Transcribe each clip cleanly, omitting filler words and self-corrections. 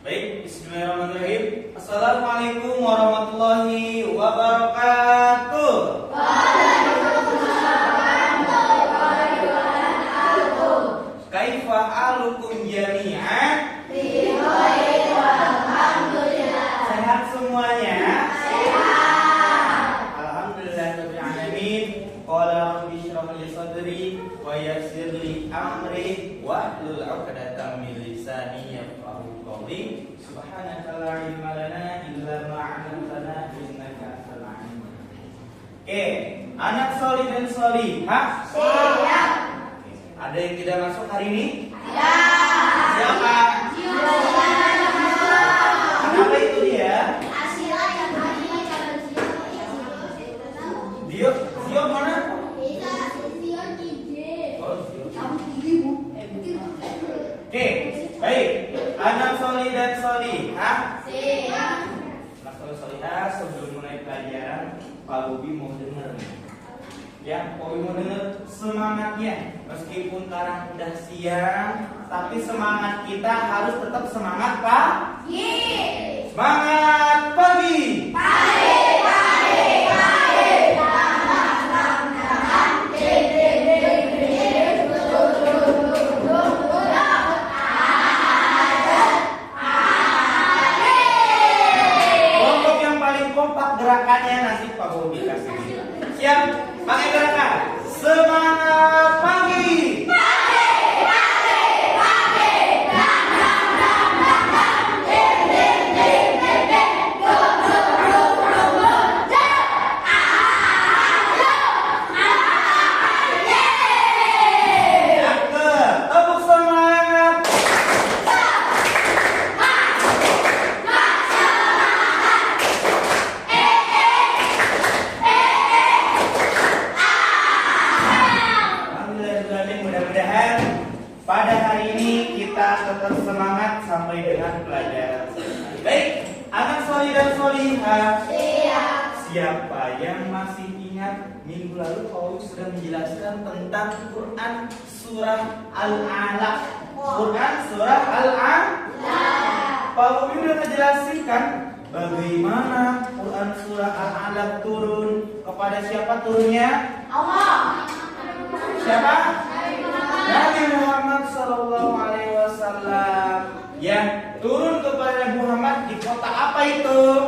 Baik, bismillahirrahmanirrahim. Assalamualaikum warahmatullahi wabarakatuh. Waalaikumsalam warahmatullahi wabarakatuh. Kaifa halukum jami'an? Bi khair walhamdulillah. Sehat semuanya? Sehat. Alhamdulillahirabbil alamin. Qala rabbi shrah li sadri wa yassir li amri wahlul 'uqdatam min lisani yafqahu qawli. Subhanaka la ilma lana illa ma 'allamtana innaka antal 'alimul hakim. Oke, anak solih dan solihah? Siap. Ada yang tidak masuk hari ini? Ada. Siapa? Kenapa itu dia? Zio mana? Oke, baik. Anak solih dan solihah? Siap. Anak solih solihah, sebelum mulai pelajaran, Pak Bobi mau dengar. Ya, Pak Bobi mau dengar semangatnya. Meskipun sekarang udah siang, tapi semangat kita harus tetap semangat pagi. Semangat pagi. Pagi. Gerakannya nanti Pak Bobi kasih. Siap? Pakai gerakan. Semangat pagi. Pada hari ini kita tetap semangat sampai dengan pelajaran selesai. Baik, anak solih dan solihah. Siapa yang masih ingat minggu lalu Pak sudah menjelaskan tentang Quran surah Al-Alaq. Quran surah Al-Alaq. Pak Bobi udah ngejelasin kan bagaimana Quran surah Al-Alaq turun, kepada siapa turunnya? Allah. Siapa? Nabi Muhammad Sallallahu Alaihi Wasallam. Ya, turun kepada Nabi Muhammad di kota apa itu?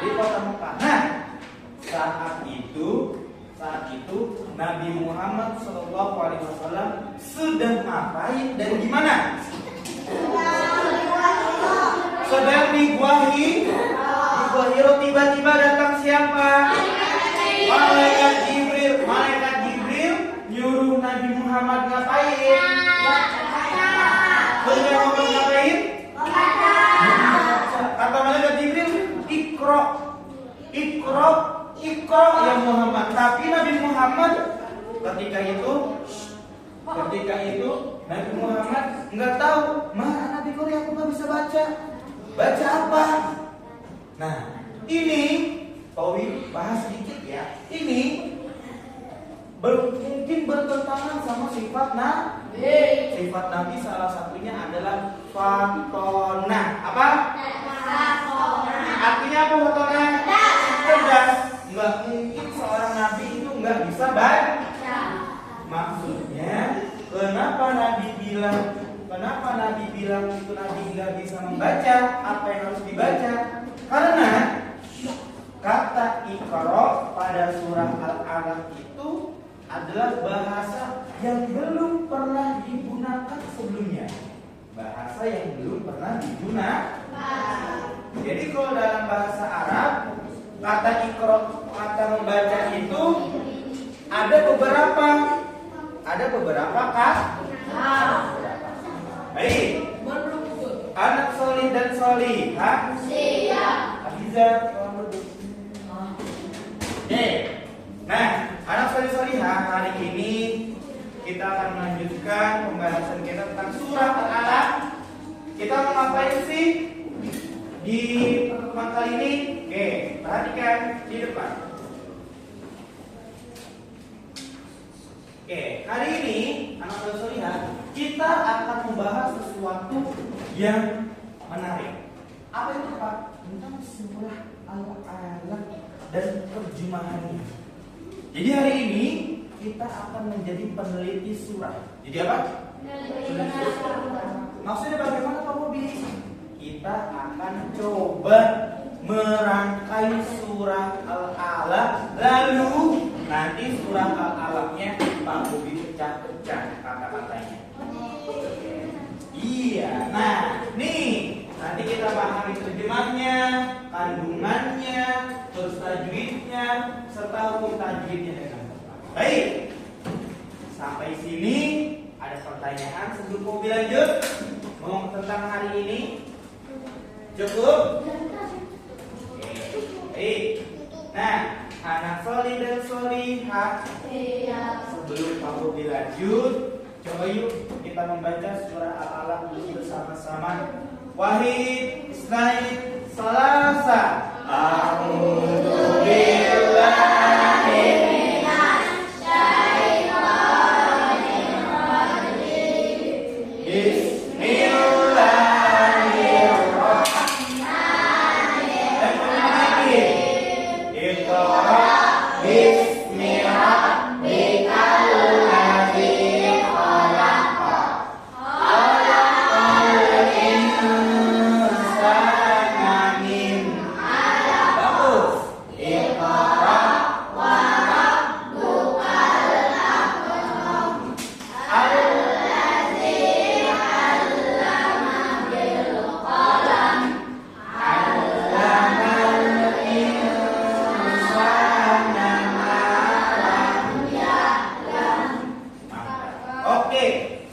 Di kota Mekah. Nah, saat itu Nabi Muhammad Sallallahu Alaihi Wasallam sedang ngapain dan gimana? Sedang diguahi Hiro. Tiba-tiba datang siapa? Malaikat Jibril. Malaikat Jibril nyuruh Nabi Muhammad ngapain? Beliau ngomong ngapain? Kata malaikat Jibril, Iqra ya Muhammad. Tapi Nabi Muhammad ketika itu Nabi Muhammad nggak tahu. Mana Nabi Korea, aku nggak bisa baca. Baca apa? Nah, ini Pawi bahas sedikit ya. Ini mungkin bertentangan sama sifat Nabi. Sifat Nabi salah satunya adalah fatona. Apa? Fatona. Artinya apa fatona? Cerdas. Nggak mungkin seorang Nabi itu nggak bisa baca. Maksudnya, kenapa Nabi bilang itu Nabi nggak bisa membaca? Apa yang harus dibaca? Karena kata Iqra pada surah Al-Alaq itu adalah bahasa yang belum pernah digunakan sebelumnya. Bahasa yang belum pernah digunakan. Jadi kalau dalam bahasa Arab, kata Iqra, kata membaca itu ada beberapa kata. Baik. Anak solih dan solihah. Siap. Aziza, nah, anak solih-solihah, hari ini kita akan melanjutkan pembahasan kita tentang surah Al-Alaq. Kita mau ngapain sih di pertemuan kali ini? Oke, perhatikan di depan. Oke, hari ini anak solih-solihah kita akan membahas sesuatu yang menarik. surah Al-Alaq dan terjemahannya. Jadi hari ini kita akan menjadi peneliti surah. Jadi apa? Peneliti surah. Maksudnya bagaimana Pak Bobi? Kita akan coba merangkai surah Al-Alaq, lalu nanti surah Al-Alaqnya Pak Bobi pecah-pecah kata-katanya. Iya, nah nih nanti kita pahami terjemahnya, kandungannya, terus tajwidnya, serta hukum tajwidnya dengan tepat. Baik, sampai sini ada pertanyaan sebelum Bobi lanjut ngomong tentang hari ini? Cukup? Baik. Nah, anak solih dan solihah, sebelum Pak Bobi lanjut, coba yuk kita membaca surah Al-Alaq dulu bersama-sama. Wahid, Isnain, Salasa. A'udzu billahi minasy syaithanir rajim. Bismillahirrahmanirrahim. Iqra bismi rabbikal ladzi khalaq.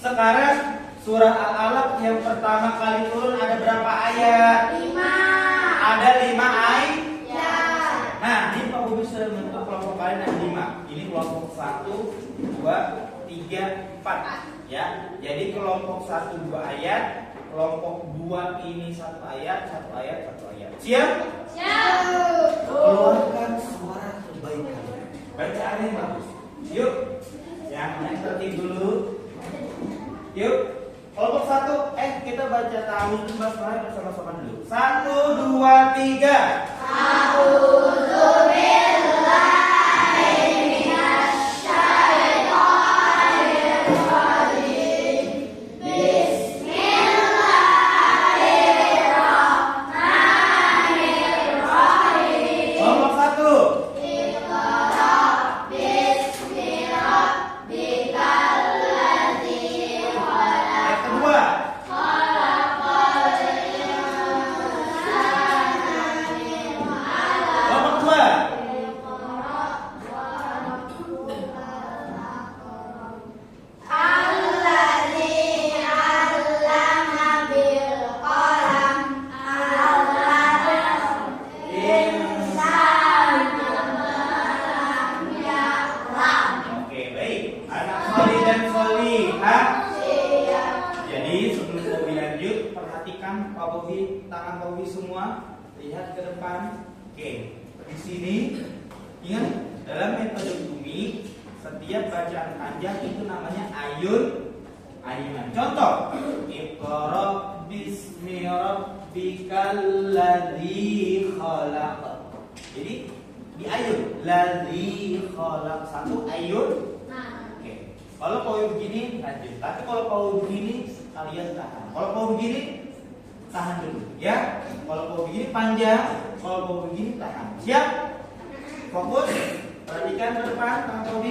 Sekarang surah Al-Alaq yang pertama kali turun ada berapa ayat? 5. Ada 5 ayat. Ya. Nah, ini Pak Bobi sudah membentuk kelompok kalian ada 5. Ini kelompok 1, 2, 3, 4. Ya. Jadi kelompok 1 2 ayat, kelompok 2 ini 1 ayat, 1 ayat, 1 ayat. Siap? Siap. Keluarkan suara terbaik kalian. Bacaan yang bagus. Yuk. Yang tertib dulu. Yuk, kelompok 1, kita baca ta'awudz basmalah bersama-sama dulu. 1, 2, 3. A'udzu billahi minasy syaithanir rajim. Bismillahirrahmanirrahim. Kelompok 1. Iqra bismi rabbikal ladzi khalaq. Jadi sebelum Bobi lanjut, perhatikan Pak Bobi, tangan Bobi semua, lihat ke depan. Oke, di sini ingat dalam metode Umi, setiap bacaan panjang itu namanya ayunan. Contoh, Iqra bismi rabbikal ladzi khalaq. Jadi di ayun, ladzi khalaq, satu ayun. Oke. Kalau Paul begini lanjut. Tapi kalau Paul begini kalian tahan. Kalau Paul begini tahan dulu, ya. Kalau Paul begini panjang, kalau Paul begini tahan. Siap? Fokus. Perhatikan ke depan, tangan Paul.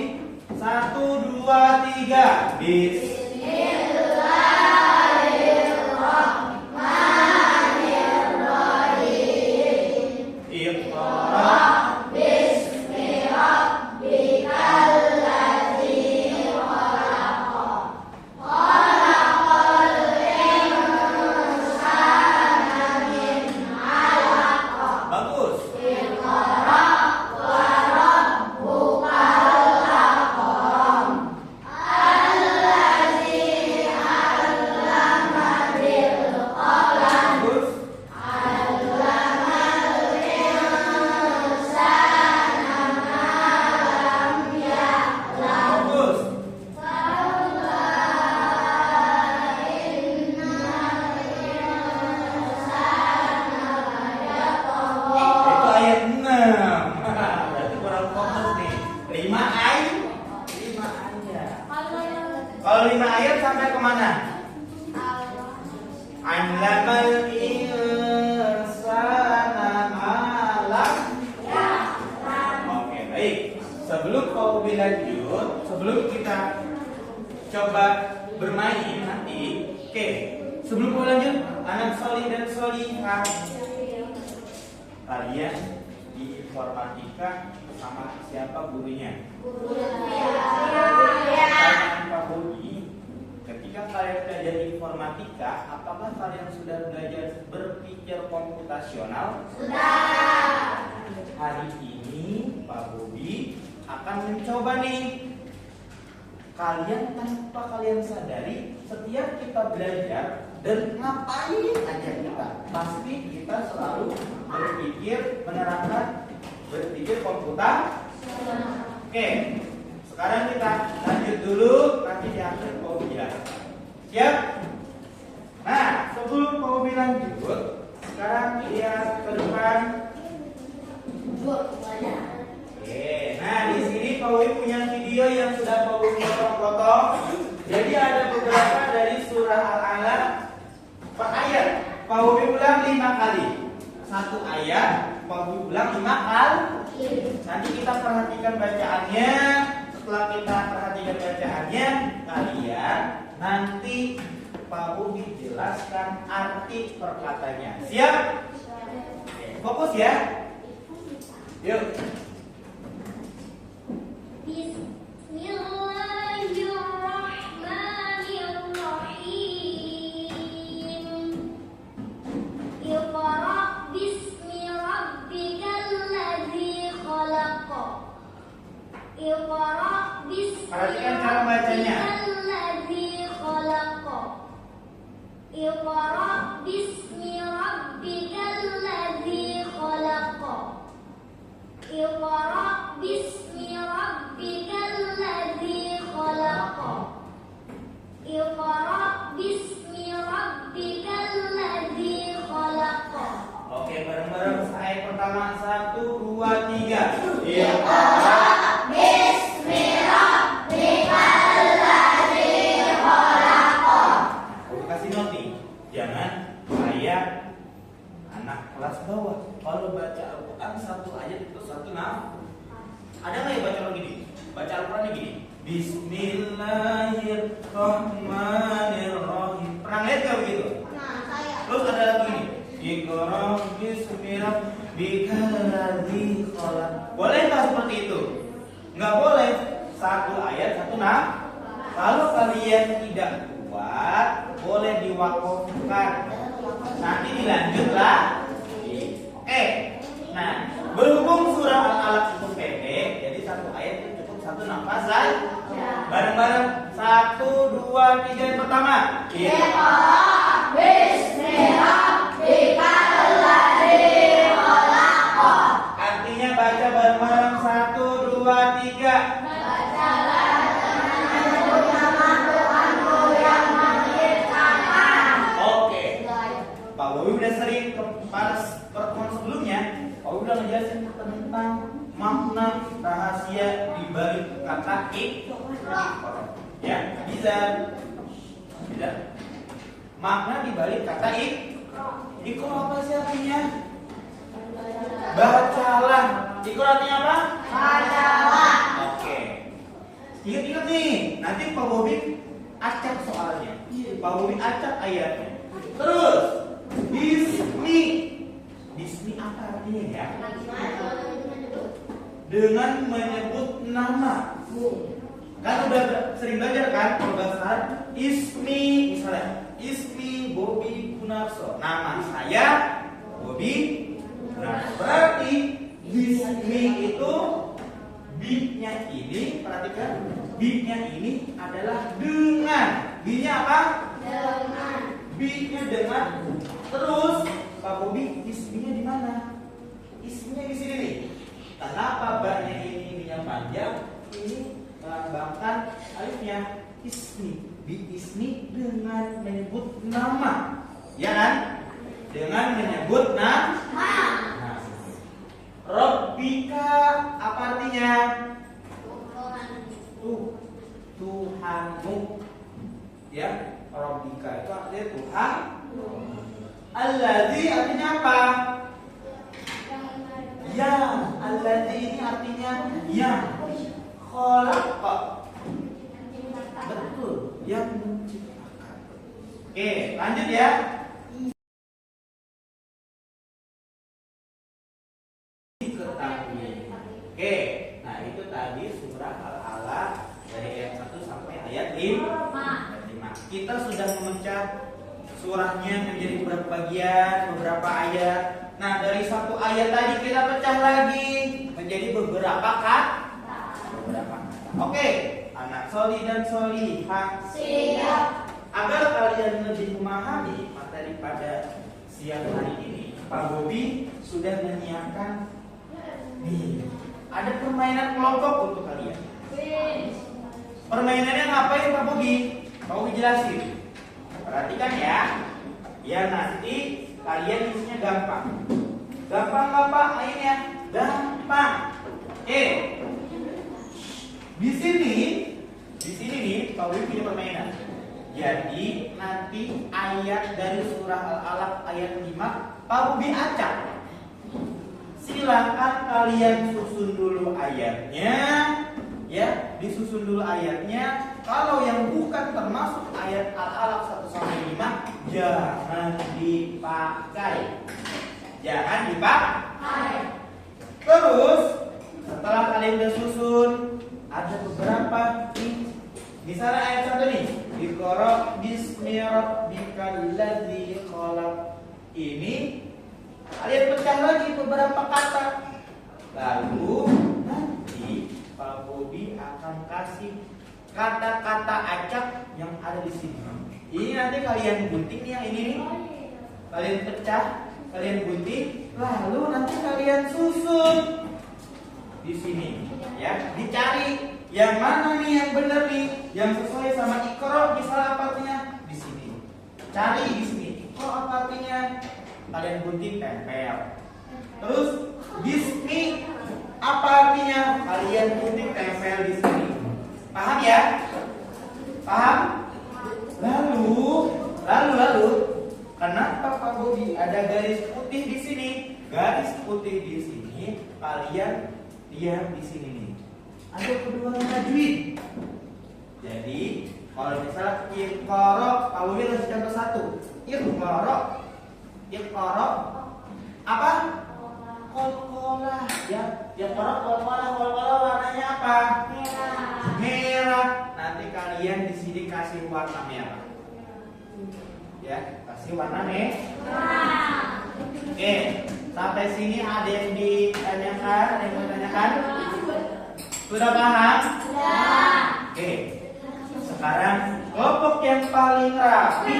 1, 2, 3. Bismillahirrahmanirrahim. Iqra bismi rabbikal ladzi khalaq. Khalaqal insana min 'alaq. Bagus. Iqra wa rabbukal akram. Alladzi Kalau 5 ayat sampai kemana? Allamal insana malam. Oke, baik. Sebelum kau lanjut, sebelum kita coba bermain nanti, oke. Sebelum kau lanjut, anak solih dan solihah, kalian di informatika sama siapa gurunya? Pertanyaan Pak Bobi, ketika kalian belajar informatika, apakah kalian sudah belajar berpikir komputasional? Sudah. Hari ini Pak Bobi akan mencoba nih. Kalian tanpa kalian sadari, setiap kita belajar dan ngapain aja kita, pasti kita selalu berpikir menerapkan berpikir komputer. Oke, sekarang kita lanjut dulu, nanti di akhir Pak Bobi jelaskan. Siap? Nah, sebelum Pak Bobi lanjut, sekarang lihat ke depan. Oke, nah di sini Pak Bobi punya video yang sudah Pak Bobi potong-potong. Jadi ada beberapa dari surah Al-Alaq per ayat. Pak Bobi ulang 5 kali. Satu ayat Pak Bobi ulang 5 kali. Nanti kita perhatikan bacaannya. Setelah kita perhatikan bacaannya, kalian nanti Pak Bobi jelaskan arti perkataannya. Siap? Oke, fokus ya. Yuk. Bismillahirrahmanirrahim. Iqra bismi rabbikal ladzi khalaq. Iqra bismi Perhatikan cara bacanya. rabbikal ladzi khalaq. Iqra bismi rabbikal ladzi khalaq. Iqra bismi rabbikal ladzi khalaq. Iqra bismi rabbikal ladzi khalaq. Oke, bareng-bareng saya pertama 1, 2, 3. Iqra bismi rabbikal ladzi khalaq. Aku kasih noti. Jangan kayak anak kelas bawah. Kalau baca Al-Quran satu ayat itu satu nafas. Ada nggak yang baca begini? Baca Al-Quran gini. Bismillahirrahmanirrahim. Pernah lihat nggak begitu? Nah, saya. Terus ada lagi ini. Iqra bismi rabbikal ladzi khalaq. Boleh nggak seperti itu? Nggak boleh. Satu ayat satu nafas. Kalau kalian tidak kuat, boleh diwakafkan. Nanti dilanjut lah. Oke. Nah, berhubung surah Al-Alaq itu pendek, jadi satu ayat itu cukup satu nafas saja. Bareng-bareng 1, 2, 3 yang pertama. Iqra bismi rabbikal ladzi khalaq. Artinya baca bareng-bareng 1, 2, 3. Bacalah dengan nama Tuhanmu yang menciptakan. Oke. Pak Bobi udah sering pada pertemuan sebelumnya, Pak Bobi udah ngejelasin tentang makna rahasia di balik kata Iqra. Ya, bisa. Makna di balik kata Iqra. Iqra apa sih artinya? Bacalah. Iqra artinya apa? Bacalah. Oke. Ingat-ingat nih, nanti Pak Bobi acak soalnya. Pak Bobi acak ayatnya. Terus, bismi. Bismi apa artinya ya? Dengan menyebut nama. Kan udah sering belajar kan kalau bahasa Arab, ismi misalnya, ismi Bobi Gunarso. Nama saya Bobi Gunarso. Berarti bismi itu bi-nya ini, perhatikan, bi-nya ini adalah dengan. Bi-nya apa? Dengan. B-nya dengan. Terus Pak Bobi isminya di mana? Isminya di sini nih. Kenapa ba-nya ini B-nya panjang? Ini melambangkan alifnya ismi. Bi ismi dengan menyebut nama. Ya kan? Dengan menyebut nama. Nah. Rabbika apa artinya? Tuhanmu. Ya, Rabbika itu artinya Tuhan. Alladzi artinya apa? Yang. Alladzi ini artinya yang. Khalaqa. Betul, yang menciptakan. Oke, lanjut ya. Oke, nah itu tadi surah Al-Alaq dari ayat 1 sampai ayat 5. Kita sudah memecah surahnya menjadi beberapa bagian, beberapa ayat. Nah, dari satu ayat tadi kita pecah lagi menjadi beberapa kata. Oke, anak soli dan solihah. Siap. Agar kalian lebih memahami materi pada siang hari ini, Pak Bobi sudah menyiapkan nih, ada permainan kelompok untuk kalian. Permainannya ngapain Pak Bobi? Pak Bobi jelasin. Perhatikan ya. Ya nanti kalian isinya gampang. Gampang nggak Pak mainnya? Gampang. Oke. Di sini nih Pak Bobi punya permainan. Jadi nanti ayat dari surah Al-Alaq ayat 5 Pak Bobi acak. Silakan kalian susun dulu ayatnya, ya, disusun dulu ayatnya. Kalau yang bukan termasuk ayat Al-Alaq 1 sampai 5 jangan dipakai. Jangan dipakai. Terus setelah kalian udah susun, ada beberapa nih. Misalnya ayat 1 nih, Iqra bismi rabbikal ladzi khalaq. Ini kalian pecah lagi beberapa kata. Lalu nanti Pak Bobi akan kasih kata-kata acak yang ada di sini. Ini nanti kalian gunting yang ini nih. Kalian pecah, kalian gunting, lalu nanti kalian susun di sini. Ya, dicari yang mana nih yang benar nih, yang sesuai sama Iqra, misalnya apa artinya di sini. Cari di sini. Iqra apa artinya? Kalian gunting tempel. Terus bismi apa artinya? Kalian gunting tempel di sini. Paham ya? Paham? Lalu kenapa Pak Bobi ada garis putih di sini? Garis putih di sini kalian lihat di sini nih. Ada kedua tajwid. Jadi kalau misalnya Iqra, Pak Bobi kasih contoh satu. Iqra apa? Qalqalah ya. Iqra qalqalah warnanya apa? Merah. Nanti kalian di sini kasih warna merah. Ya, kasih warna merah. Oke, sampai sini ada yang ditanyakan, ada yang mau tanyakan? Sudah paham? Sudah. Oke. Sekarang kelompok yang paling rapi.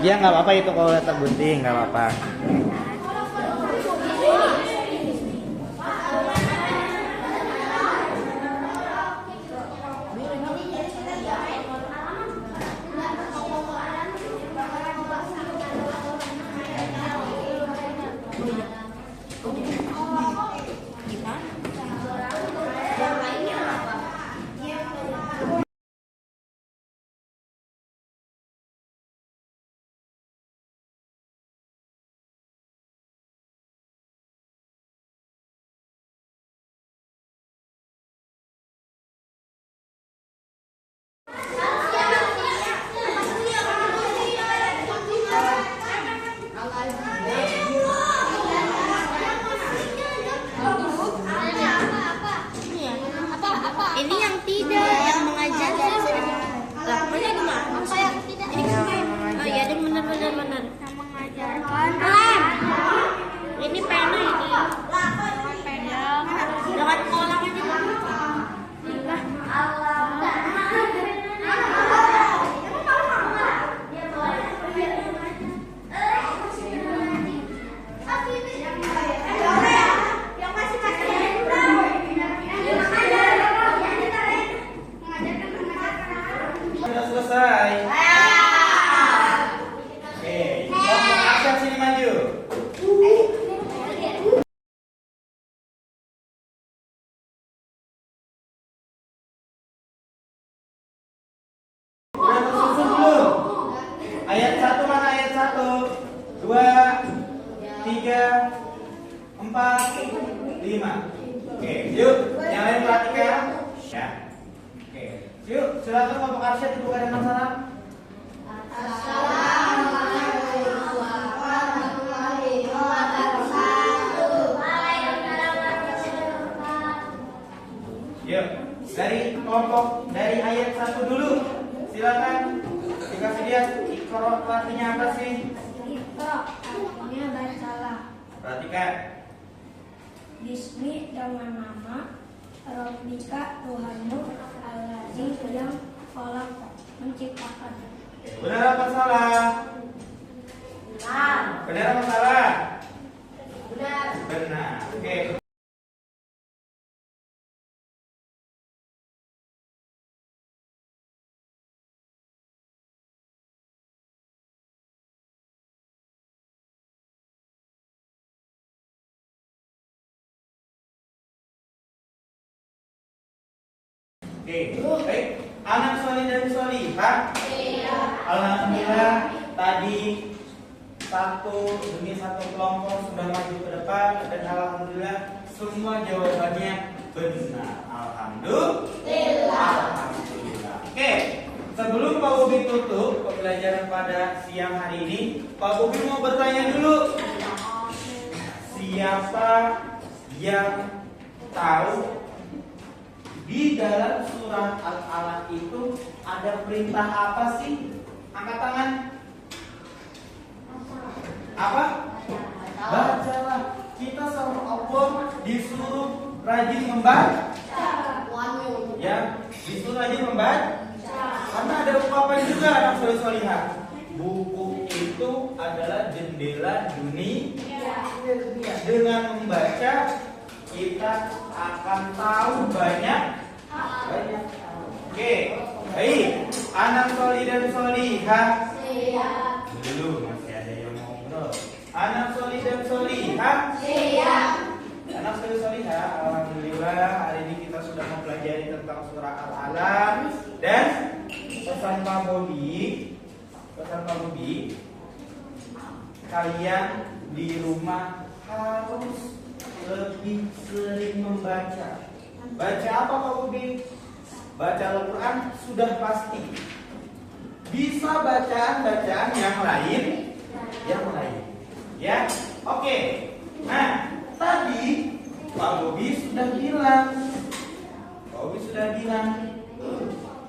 Ya nggak apa-apa itu kalau letak gunting nggak apa-apa. Ini yang tidak, yang mengajar. Lah, mana gimana? Apa yang tidak? Oh iya, dan benar. Yang mengajarkan. Ini pena ini. Pena. Jangan kolam aja. 4, 5. Oke, yuk, yang lain perhatikan. Ya. Oke, yuk, silakan Bapak Arsyad dibuka dengan salam. Yuk, dari kelompok dari ayat 1 dulu. Silakan dikasih lihat Iqra artinya apa sih? Iqra artinya bacalah. Perhatikan. Bismi dengan nama Rabbika Tuhanmu Allazi yang khalaq menciptakan. Benar apa salah? Benar. Benar apa salah? Benar. Benar. Oke. Oke, baik. Anak solih dan solihah. Alhamdulillah tadi satu demi satu kelompok sudah maju ke depan dan alhamdulillah semua jawabannya benar. Alhamdulillah. Oke, sebelum Pak Bobi tutup pembelajaran pada siang hari ini, Pak Bobi mau bertanya dulu. Siapa yang tahu di dalam surat Al-Alaq itu ada perintah apa sih? Angkat tangan. Apa? Bacalah. Kita sama Allah disuruh rajin membaca. Ya, disuruh rajin membaca. Karena ada ungkapan juga anak soleh-solihah. Buku itu adalah jendela dunia. Dengan membaca kita akan tahu banyak. Oke, baik. Anak solih dan solihah. Dulu masih ada yang mau ngobrol. Anak solih dan solihah. Anak solih solihah. Alhamdulillah hari ini kita sudah mempelajari tentang surah Al-Alaq dan pesan Pak Bobi. Kalian di rumah harus lebih sering membaca. Baca apa Pak Bobi? Baca Al-Quran sudah pasti. Bisa bacaan-bacaan yang lain. Ya, oke. Nah, tadi Pak Bobi sudah bilang.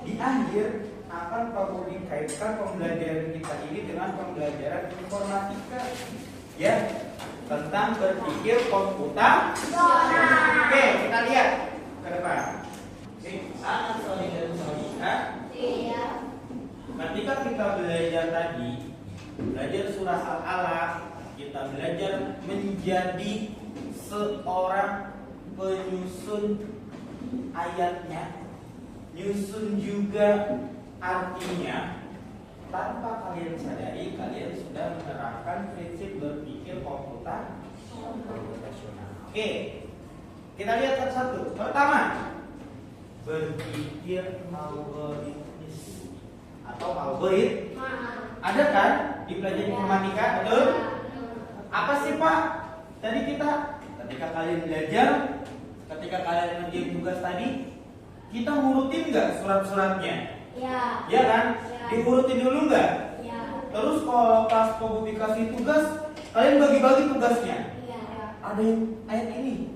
Di akhir akan Pak Bobi kaitkan pembelajaran kita ini dengan pembelajaran informatika. Ya, tentang berpikir komputer. Oke, kita lihat ke depan. Anak soleh dan solihah. Ketika kita belajar tadi, belajar surah Al-Alaq, kita belajar menjadi seorang penyusun ayatnya, nyusun juga artinya. Tanpa kalian sadari, kalian sudah menerapkan prinsip berpikir komputasional. Oke, kita lihat satu-satu. Pertama, berpikir algoritmis atau algoritma. Ada kan di pelajaran informatika? Betul? Apa sih Pak? Tadi ketika kalian belajar, ketika kalian ngerjain tugas tadi, kita ngurutin nggak surat-suratnya? Ya kan? Diurutin dulu nggak? Terus kalau pas publikasi tugas, kalian bagi-bagi tugasnya. Ada yang ayat ini,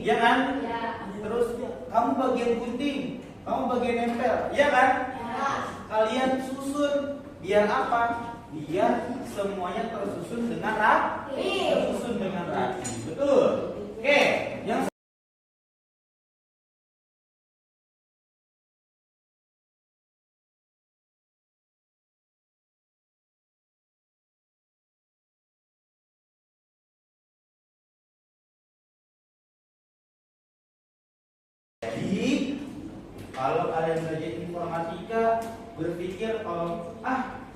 ya kan? Terus kamu bagian gunting, kamu bagian nempel, ya kan? Kalian susun, biar apa? Biar semuanya tersusun dengan rapi. Betul? Oke, yang jadi kalau kalian belajar informatika, berpikir kalau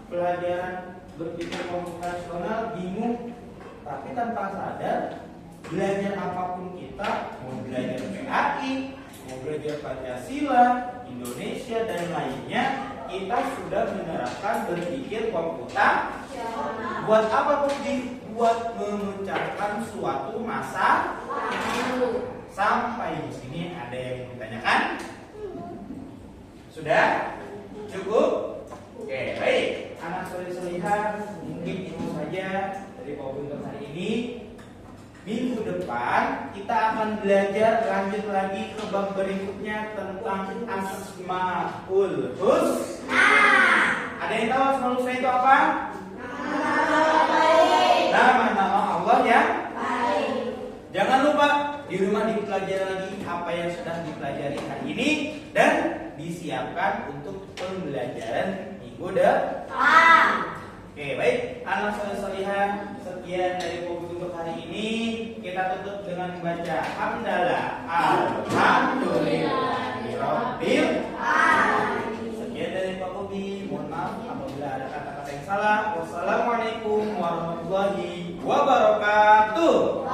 pelajaran berpikir komputasional bingung, tapi tanpa sadar belajar apapun kita, mau belajar PAI, mau belajar Pancasila, Indonesia dan lainnya, kita sudah menerapkan berpikir komputer. Buat apa Bobi? buat mengucapkan suatu masa lalu. Sampai di sini ada yang ditanyakan? Sudah? Cukup? Oke, baik. Anak soleh-solehah, mungkin itu saja dari Pak hari ini. Minggu depan kita akan belajar lanjut lagi ke bab berikutnya tentang Asmaul Husna. Ada yang tahu Asmaul Husna itu apa? Nama-nama Allah yang baik. Jangan lupa di rumah dipelajari lagi apa yang sudah dipelajari hari ini dan disiapkan untuk pembelajaran minggu depan. Oke, baik. Anak soleh-solehah, sekian dari Pobi untuk hari ini. Kita tutup dengan membaca hamdalah alhamdulillahirabbil alamin. Sekian dari Pak Pobi. Mohon maaf apabila ada kata-kata yang salah. Wassalamualaikum warahmatullahi wabarakatuh.